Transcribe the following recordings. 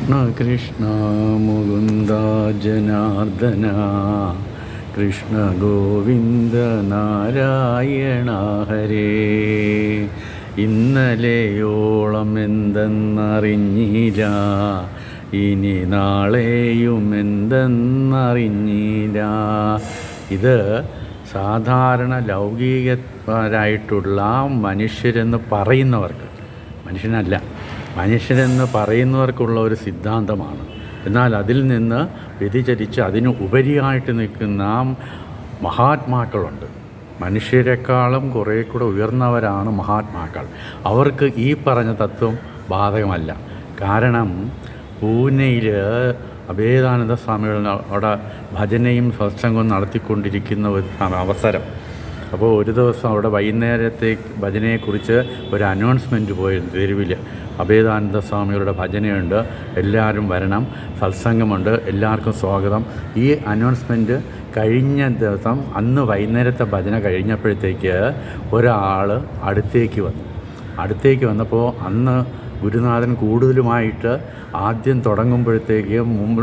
കൃഷ്ണ മുകുന്ദ ജനാർദ്ദന കൃഷ്ണ ഗോവിന്ദ നാരായണ ഹരേ. ഇന്നലെയോളം എന്തെന്നറിഞ്ഞില്ല, ഇനി നാളെയും എന്തെന്നറിഞ്ഞില്ല. ഇത് സാധാരണ ലൗകികരായിട്ടുള്ള മനുഷ്യരെന്ന് പറയുന്നവർക്ക്, മനുഷ്യരെന്ന് പറയുന്നവർക്കുള്ള ഒരു സിദ്ധാന്തമാണ്. എന്നാൽ അതിൽ നിന്ന് വ്യതിചരിച്ച് അതിന് ഉപരിയായിട്ട് നിൽക്കുന്ന മഹാത്മാക്കളുണ്ട്. മനുഷ്യരെക്കാളും കുറേ കൂടെ ഉയർന്നവരാണ് മഹാത്മാക്കൾ. അവർക്ക് ഈ പറഞ്ഞ തത്വം ബാധകമല്ല. കാരണം പൂനെയിൽ അഭേദാനന്ദ സ്വാമികൾ അവിടെ ഭജനയും സത്സംഗവും നടത്തിക്കൊണ്ടിരിക്കുന്ന ഒരു അവസരം. അപ്പോൾ ഒരു ദിവസം അവിടെ വൈകുന്നേരത്തേക്ക് ഭജനയെക്കുറിച്ച് ഒരു അനൗൺസ്മെൻറ്റ് പോയിരുന്നു. തെരുവിൽ അഭേദാനന്ദ സ്വാമികളുടെ ഭജനയുണ്ട്, എല്ലാവരും വരണം, സത്സംഗമുണ്ട്, എല്ലാവർക്കും സ്വാഗതം. ഈ അനൗൺസ്മെൻറ്റ് കഴിഞ്ഞ ദിവസം അന്ന് വൈകുന്നേരത്തെ ഭജന കഴിഞ്ഞപ്പോഴത്തേക്ക് ഒരാൾ അടുത്തേക്ക് വന്നപ്പോൾ അന്ന് ഗുരുനാഥൻ കൂടുതലുമായിട്ട് ആദ്യം തുടങ്ങുമ്പോഴത്തേക്ക്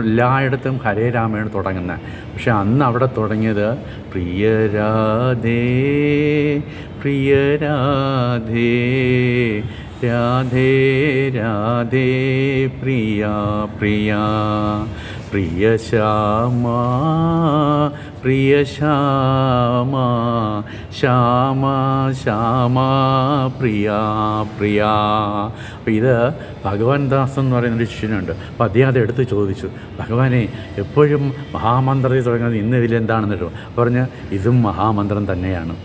എല്ലായിടത്തും ഹരേ രാമയാണ് തുടങ്ങുന്നത്. പക്ഷെ അന്ന് അവിടെ തുടങ്ങിയത് പ്രിയരാധേ പ്രിയരാധേ രാധേ രാധേ പ്രിയ പ്രിയ പ്രിയ ശ്യാമ പ്രിയ ശ്യാമ ശ്യാമ ശ്യാമ പ്രിയ പ്രിയ. അപ്പോൾ ഇത് ഭഗവാൻ ദാസ് എന്ന് പറയുന്നൊരു ശിഷ്യനുണ്ട്. അപ്പോൾ അദ്ദേഹം അത് എടുത്ത് ചോദിച്ചു, ഭഗവാനെ എപ്പോഴും മഹാമന്ത്രത്തിൽ തുടങ്ങുന്നത് ഇന്ന് ഇതിലെന്താണെന്നിട്ട് പറഞ്ഞ് ഇതും മഹാമന്ത്രം തന്നെയാണ്,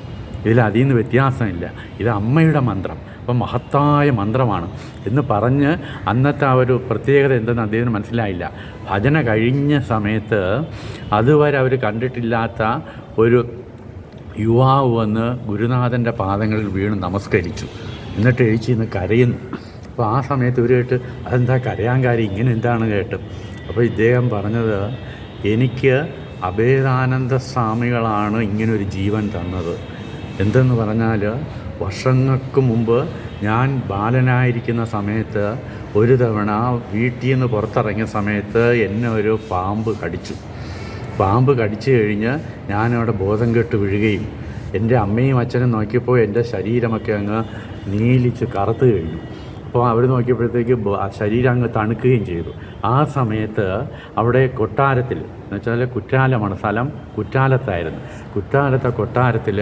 അതിൽ നിന്ന് വ്യത്യാസമില്ല, ഇത് അമ്മയുടെ മന്ത്രം, അപ്പം മഹത്തായ മന്ത്രമാണ് എന്ന് പറഞ്ഞ് അന്നത്തെ ആ ഒരു പ്രത്യേകത എന്തെന്ന് അദ്ദേഹത്തിന് മനസ്സിലായില്ല. ഭജന കഴിഞ്ഞ സമയത്ത് അതുവരെ അവർ കണ്ടിട്ടില്ലാത്ത ഒരു യുവാവ് വന്ന് ഗുരുനാഥൻ്റെ പാദങ്ങളിൽ വീണ് നമസ്കരിച്ചു. എന്നിട്ട് ഇന്ന് കരയുന്നു. അപ്പോൾ ആ സമയത്ത് ഇവർ കേട്ട് അതെന്താ കരയാൻ കാര്യം, ഇങ്ങനെ എന്താണ് കേട്ട്. അപ്പോൾ ഇദ്ദേഹം പറഞ്ഞത്, എനിക്ക് അഭേദാനന്ദ സ്വാമികളാണ് ഇങ്ങനൊരു ജീവൻ തന്നത്. എന്തെന്ന് പറഞ്ഞാൽ വർഷങ്ങൾക്ക് മുമ്പ് ഞാൻ ബാലനായിരിക്കുന്ന സമയത്ത് ഒരു തവണ വീട്ടിൽ നിന്ന് പുറത്തിറങ്ങിയ സമയത്ത് എന്നെ ഒരു പാമ്പ് കടിച്ചു കഴിഞ്ഞ് ഞാനവിടെ ബോധം കെട്ട് വീഴുകയും എൻ്റെ അമ്മയും അച്ഛനും നോക്കിയപ്പോൾ എൻ്റെ ശരീരമൊക്കെ അങ്ങ് നീലിച്ച് കറുത്ത് കഴിഞ്ഞു. അപ്പോൾ അവർ നോക്കിയപ്പോഴത്തേക്ക് ശരീരം അങ്ങ് തണുക്കുകയും ചെയ്തു. ആ സമയത്ത് അവിടെ കൊട്ടാരത്തിൽ, എന്നുവെച്ചാൽ കുറ്റാലമാണ് സ്ഥലം, കുറ്റാലത്തായിരുന്നു. കൊട്ടാരത്തിൽ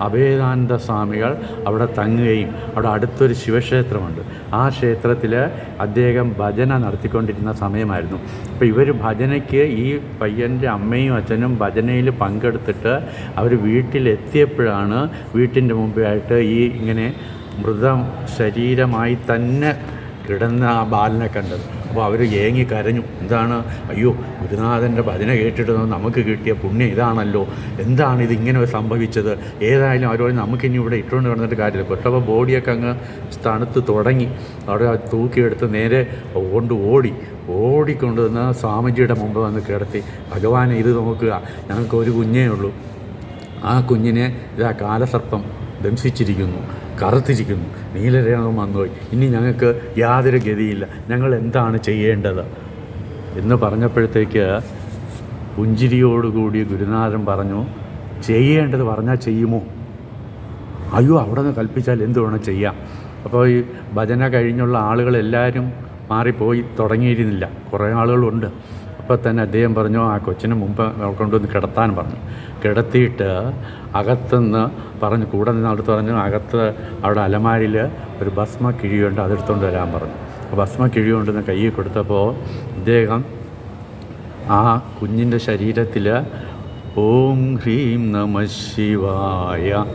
അഭേദാനന്ദ സ്വാമികൾ അവിടെ തങ്ങുകയും അവിടെ അടുത്തൊരു ശിവക്ഷേത്രമുണ്ട്. ആ ക്ഷേത്രത്തിൽ അദ്ദേഹം ഭജന നടത്തിക്കൊണ്ടിരുന്ന സമയമായിരുന്നു. അപ്പോൾ ഇവർ ഭജനയ്ക്ക് ഈ പയ്യൻ്റെ അമ്മയും അച്ഛനും ഭജനയിൽ പങ്കെടുത്തിട്ട് അവർ വീട്ടിലെത്തിയപ്പോഴാണ് വീട്ടിൻ്റെ മുമ്പായിട്ട് ഈ ഇങ്ങനെ മൃതം ശരീരമായി തന്നെ കിടന്ന ആ ബാലനെ കണ്ടത്. അപ്പോൾ അവർ ഏങ്ങി കരഞ്ഞു. എന്താണ്, അയ്യോ ഗുരുനാഥൻ്റെ ഭജന കേട്ടിട്ട് നമുക്ക് കിട്ടിയ പുണ്യം ഇതാണല്ലോ, എന്താണ് ഇതിങ്ങനെ സംഭവിച്ചത്. ഏതായാലും അവരോട് നമുക്കിനി ഇവിടെ ഇട്ടുകൊണ്ട് കിടന്നിട്ട് കാര്യമില്ല. പെട്ടപ്പോൾ ബോഡിയൊക്കെ അങ്ങ് തണുത്ത് തുടങ്ങി. അവിടെ തൂക്കിയെടുത്ത് നേരെ ഓടിക്കൊണ്ടുവന്ന് സ്വാമിജിയുടെ മുമ്പ് വന്ന് കിടത്തി. ഭഗവാനെ ഇത് നോക്കുക, ഞങ്ങൾക്കൊരു കുഞ്ഞേ ഉള്ളൂ, ആ കുഞ്ഞിനെ ഇതാ കാലസർപ്പം ദംശിച്ചിരിക്കുന്നു, കറുത്തിരിക്കുന്നു, നീലരേഖം വന്നുപോയി, ഇനി ഞങ്ങൾക്ക് യാതൊരു ഗതിയില്ല, ഞങ്ങൾ എന്താണ് ചെയ്യേണ്ടത് എന്ന് പറഞ്ഞപ്പോഴത്തേക്ക് പുഞ്ചിരിയോടുകൂടി ഗുരുനാഥൻ പറഞ്ഞു, ചെയ്യേണ്ടത് പറഞ്ഞാൽ ചെയ്യുമോ? അയ്യോ അവിടെ നിന്ന് കൽപ്പിച്ചാൽ എന്ത് വേണം ചെയ്യാം. അപ്പോൾ ഈ ഭജന കഴിഞ്ഞുള്ള ആളുകളെല്ലാവരും മാറിപ്പോയി തുടങ്ങിയിരുന്നില്ല, കുറേ ആളുകളുണ്ട്. അപ്പോൾ തന്നെ അദ്ദേഹം പറഞ്ഞു, ആ കൊച്ചിന് മുമ്പ് കൊണ്ടുവന്ന് കിടത്താൻ പറഞ്ഞു. കിടത്തിയിട്ട് അകത്തുനിന്ന് പറഞ്ഞു, കൂടെ നിന്ന് അടുത്ത് പറഞ്ഞു, അകത്ത് അവിടെ അലമാരിൽ ഒരു ഭസ്മ കിഴിയുണ്ട്, അതെടുത്തുകൊണ്ട് വരാൻ പറഞ്ഞു. ഭസ്മ കിഴി കൊണ്ടുവന്ന് കയ്യിൽ കൊടുത്തപ്പോൾ ഇദ്ദേഹം ആ കുഞ്ഞിൻ്റെ ശരീരത്തിൽ ഓം ഹ്രീം നമഃ ശിവായ,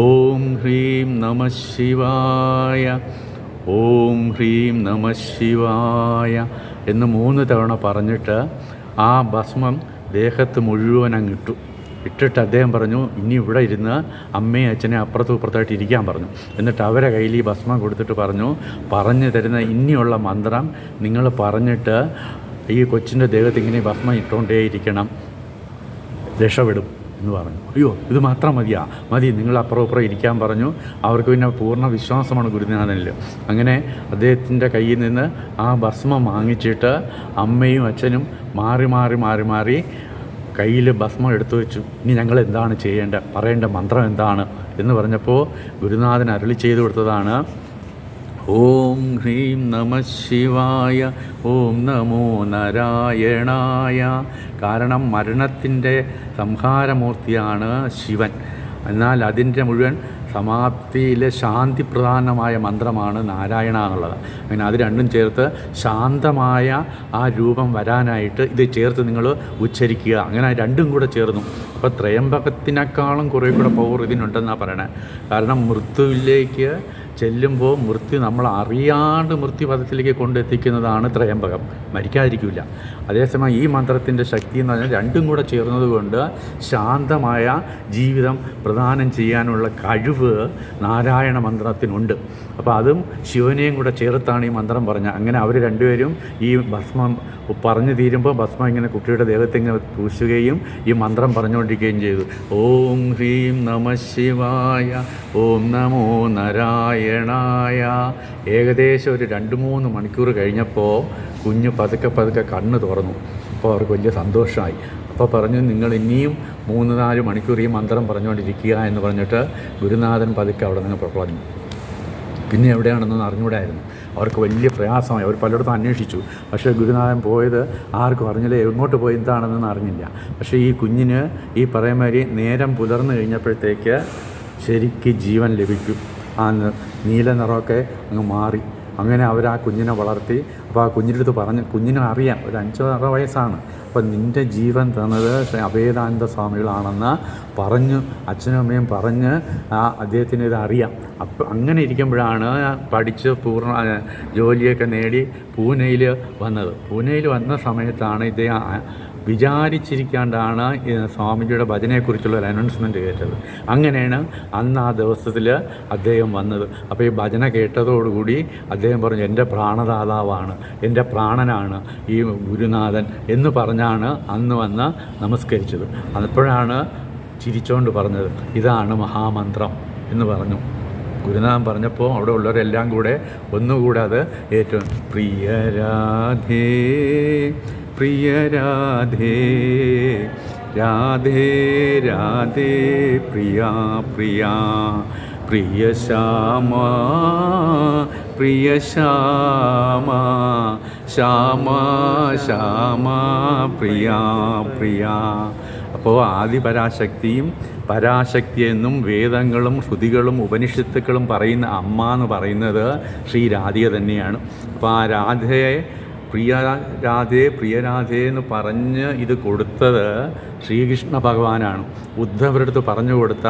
ഓം ഹ്രീം നമഃ ശിവായ, ഓം ഹ്രീം നമഃ ശിവായ എന്ന് 3 തവണ പറഞ്ഞിട്ട് ആ ഭസ്മം ദേഹത്ത് മുഴുവൻ അങ്ങിട്ടു. ഇട്ടിട്ട് അദ്ദേഹം പറഞ്ഞു, ഇനി ഇവിടെ ഇരുന്ന് അമ്മയും അച്ഛനെ അപ്പുറത്തും ഇപ്പുറത്തായിട്ട് ഇരിക്കാൻ പറഞ്ഞു. എന്നിട്ട് അവരെ കയ്യിൽ ഈ ഭസ്മം കൊടുത്തിട്ട് പറഞ്ഞു തരുന്ന ഇനിയുള്ള മന്ത്രം നിങ്ങൾ പറഞ്ഞിട്ട് ഈ കൊച്ചിൻ്റെ ദേഹത്ത് ഇങ്ങനെ ഭസ്മം ഇട്ടുകൊണ്ടേയിരിക്കണം, രക്ഷപ്പെടും എന്ന് പറഞ്ഞു. അയ്യോ ഇത് മാത്രം മതി, നിങ്ങൾ അപ്പുറം ഇരിക്കാൻ പറഞ്ഞു. അവർക്ക് പിന്നെ പൂർണ്ണ വിശ്വാസമാണ് ഗുരുനാഥനിൽ. അങ്ങനെ അദ്ദേഹത്തിൻ്റെ കയ്യിൽ നിന്ന് ആ ഭസ്മം വാങ്ങിച്ചിട്ട് അമ്മയും അച്ഛനും മാറി കയ്യിൽ ഭസ്മം എടുത്തു വെച്ചു. ഇനി ഞങ്ങൾ എന്താണ് പറയേണ്ട മന്ത്രം എന്താണ് എന്ന് പറഞ്ഞപ്പോൾ ഗുരുനാഥൻ അരുളി ചെയ്തു കൊടുത്തതാണ് ഓം ഹ്രീം നമഃ ശിവായ, ഓം നമോ നാരായണായ. കാരണം മരണത്തിൻ്റെ സംഹാരമൂർത്തിയാണ് ശിവൻ. എന്നാൽ അതിൻ്റെ മുഴുവൻ സമാപ്തിയിലെ ശാന്തിപ്രധാനമായ മന്ത്രമാണ് നാരായണ എന്നുള്ളത്. അങ്ങനെ അത് രണ്ടും ചേർത്ത് ശാന്തമായ ആ രൂപം വരാനായിട്ട് ഇത് ചേർത്ത് നിങ്ങൾ ഉച്ചരിക്കുക. അങ്ങനെ രണ്ടും കൂടെ ചേർന്നു. അപ്പോൾ ത്രയംബകത്തിനേക്കാളും കുറേ കൂടെ പവർ ഇതിനുണ്ടെന്നാണ് പറയണേ. കാരണം മൃത്യുവിലേക്ക് ചെല്ലുമ്പോൾ മൃത്യു നമ്മൾ അറിയാണ്ട് മൃത്യുപഥത്തിലേക്ക് കൊണ്ടെത്തിക്കുന്നതാണ് ത്രയംബകം. മരിക്കാതിരിക്കില്ല. അതേസമയം ഈ മന്ത്രത്തിൻ്റെ ശക്തി എന്ന് പറഞ്ഞാൽ രണ്ടും കൂടെ ചേർന്നതുകൊണ്ട് ശാന്തമായ ജീവിതം പ്രദാനം ചെയ്യാനുള്ള കഴിവ് നാരായണ മന്ത്രത്തിനുണ്ട്. അപ്പോൾ അതും ശിവനെയും കൂടെ ചേർത്താണ് ഈ മന്ത്രം പറഞ്ഞത്. അങ്ങനെ അവർ രണ്ടുപേരും ഈ ഭസ്മം പറഞ്ഞു തീരുമ്പോൾ ഭസ്മം ഇങ്ങനെ കുട്ടിയുടെ ദേഹത്ത് ഇങ്ങനെ പൂശുകയും ഈ മന്ത്രം പറഞ്ഞുകൊണ്ടിരിക്കുകയും ചെയ്തു. ഓം ഹ്രീം നമഃ ശിവായ, ഓം നമോ നാരായണായ. ഏകദേശം ഒരു 2-3 മണിക്കൂർ കഴിഞ്ഞപ്പോൾ കുഞ്ഞ് പതുക്കെ കണ്ണ് തുറന്നു. അപ്പോൾ അവർക്ക് വലിയ സന്തോഷമായി. അപ്പോൾ പറഞ്ഞു നിങ്ങൾ ഇനിയും 3-4 മണിക്കൂർ ഈ മന്ത്രം പറഞ്ഞുകൊണ്ടിരിക്കുക എന്ന് പറഞ്ഞിട്ട് ഗുരുനാഥൻ പതുക്കെ അവിടെ നിന്ന് പുറപ്പെട്ടു. പിന്നെ എവിടെയാണെന്നൊന്നും അറിഞ്ഞുകൂടായിരുന്നു. അവർക്ക് വലിയ പ്രയാസമായി. അവർ പലയിടത്തും അന്വേഷിച്ചു. പക്ഷേ ഗുരുനാഥൻ പോയത് ആർക്കും അറിഞ്ഞില്ല. എങ്ങോട്ട് പോയി എന്താണെന്നൊന്നും അറിഞ്ഞില്ല. പക്ഷേ ഈ കുഞ്ഞിന് ഈ പറയുമാതിരി നേരം പുലർന്നു കഴിഞ്ഞപ്പോഴത്തേക്ക് ശരിക്ക് ജീവൻ ലഭിക്കും. ആ നീല നിറമൊക്കെ അങ്ങ് മാറി. അങ്ങനെ അവർ ആ കുഞ്ഞിനെ വളർത്തി. അപ്പോൾ ആ കുഞ്ഞിൻ്റെ അടുത്ത് പറഞ്ഞു, കുഞ്ഞിനെ അറിയാം, ഒരു 5-6 വയസ്സാണ്. അപ്പം നിൻ്റെ ജീവൻ തന്നത് അഭേദാനന്ദ സ്വാമികളാണെന്ന് പറഞ്ഞു അച്ഛനും അമ്മയും പറഞ്ഞ് അദ്ദേഹത്തിന് ഇത് അറിയാം. അപ്പം അങ്ങനെ ഇരിക്കുമ്പോഴാണ് പഠിച്ച് ജോലിയൊക്കെ നേടി പൂനെയിൽ വന്നത്. പൂനെയിൽ വന്ന സമയത്താണ് ഇദ്ദേഹം വിചാരിച്ചിരിക്കാണ്ടാണ് സ്വാമിജിയുടെ ഭജനയെക്കുറിച്ചുള്ള ഒരു അനൗൺസ്മെൻറ്റ് കേട്ടത്. അങ്ങനെയാണ് അന്ന് ആ ദിവസത്തിൽ അദ്ദേഹം വന്നത്. അപ്പോൾ ഈ ഭജന കേട്ടതോടുകൂടി അദ്ദേഹം പറഞ്ഞു എൻ്റെ പ്രാണദാതാവാണ്, എൻ്റെ പ്രാണനാണ് ഈ ഗുരുനാഥൻ എന്ന് പറഞ്ഞാണ് അന്ന് വന്ന് നമസ്കരിച്ചത്. അപ്പോഴാണ് ചിരിച്ചുകൊണ്ട് പറഞ്ഞത് ഇതാണ് മഹാമന്ത്രം എന്ന് പറഞ്ഞു. ഗുരുനാഥൻ പറഞ്ഞപ്പോൾ അവിടെ ഉള്ളവരെല്ലാം കൂടെ ഒന്നുകൂടെ അത് ഏറ്റവും പ്രിയരാധേ പ്രിയരാധേ രാധേ രാധേ പ്രിയാ പ്രിയാ പ്രിയ ശ്യാമ പ്രിയ ശ്യാമ ശ്യാമ ശ്യാമ പ്രിയാ പ്രിയാ. അപ്പോൾ ആദിപരാശക്തിയും പരാശക്തിയെന്നും വേദങ്ങളും ശ്രുതികളും ഉപനിഷത്തുക്കളും പറയുന്ന അമ്മ എന്ന് പറയുന്നത് ശ്രീ രാധിക തന്നെയാണ്. അപ്പോൾ ആ രാധയെ പ്രിയരാധേ എന്ന് പറഞ്ഞ് ഇത് കൊടുത്തത് ശ്രീകൃഷ്ണ ഭഗവാനാണ്. ഉദ്ധവരടുത്ത് പറഞ്ഞു കൊടുത്ത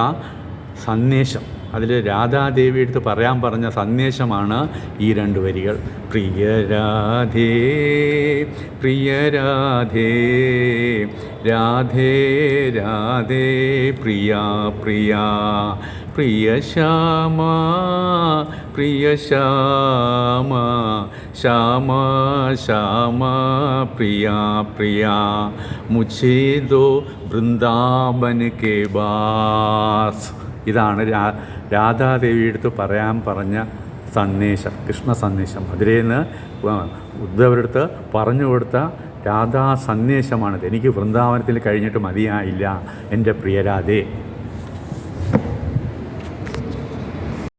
സന്ദേശം, അതിൽ രാധാദേവി എടുത്ത് പറയാൻ പറഞ്ഞ സന്ദേശമാണ് ഈ 2 വരികൾ. പ്രിയരാധേ പ്രിയരാധേ രാധേ രാധേ പ്രിയാ പ്രിയാ പ്രിയ ശ്യാമ പ്രിയ ശ്യാമ ശ്യാമ ശ്യാമ പ്രിയാ പ്രിയാ മുझे दो വൃന്ദാവൻ കെ ബാസ്. ഇതാണ് രാധാദേവി എടുത്ത് പറയാൻ പറഞ്ഞ സന്ദേശം, കൃഷ്ണ സന്ദേശം. അതിലേന്ന് ഉദ്ധവരടുത്ത് പറഞ്ഞു കൊടുത്ത രാധാ സന്ദേശമാണിത്. എനിക്ക് വൃന്ദാവനത്തിൽ കഴിഞ്ഞിട്ട് മതിയായില്ല എൻ്റെ പ്രിയരാധേ.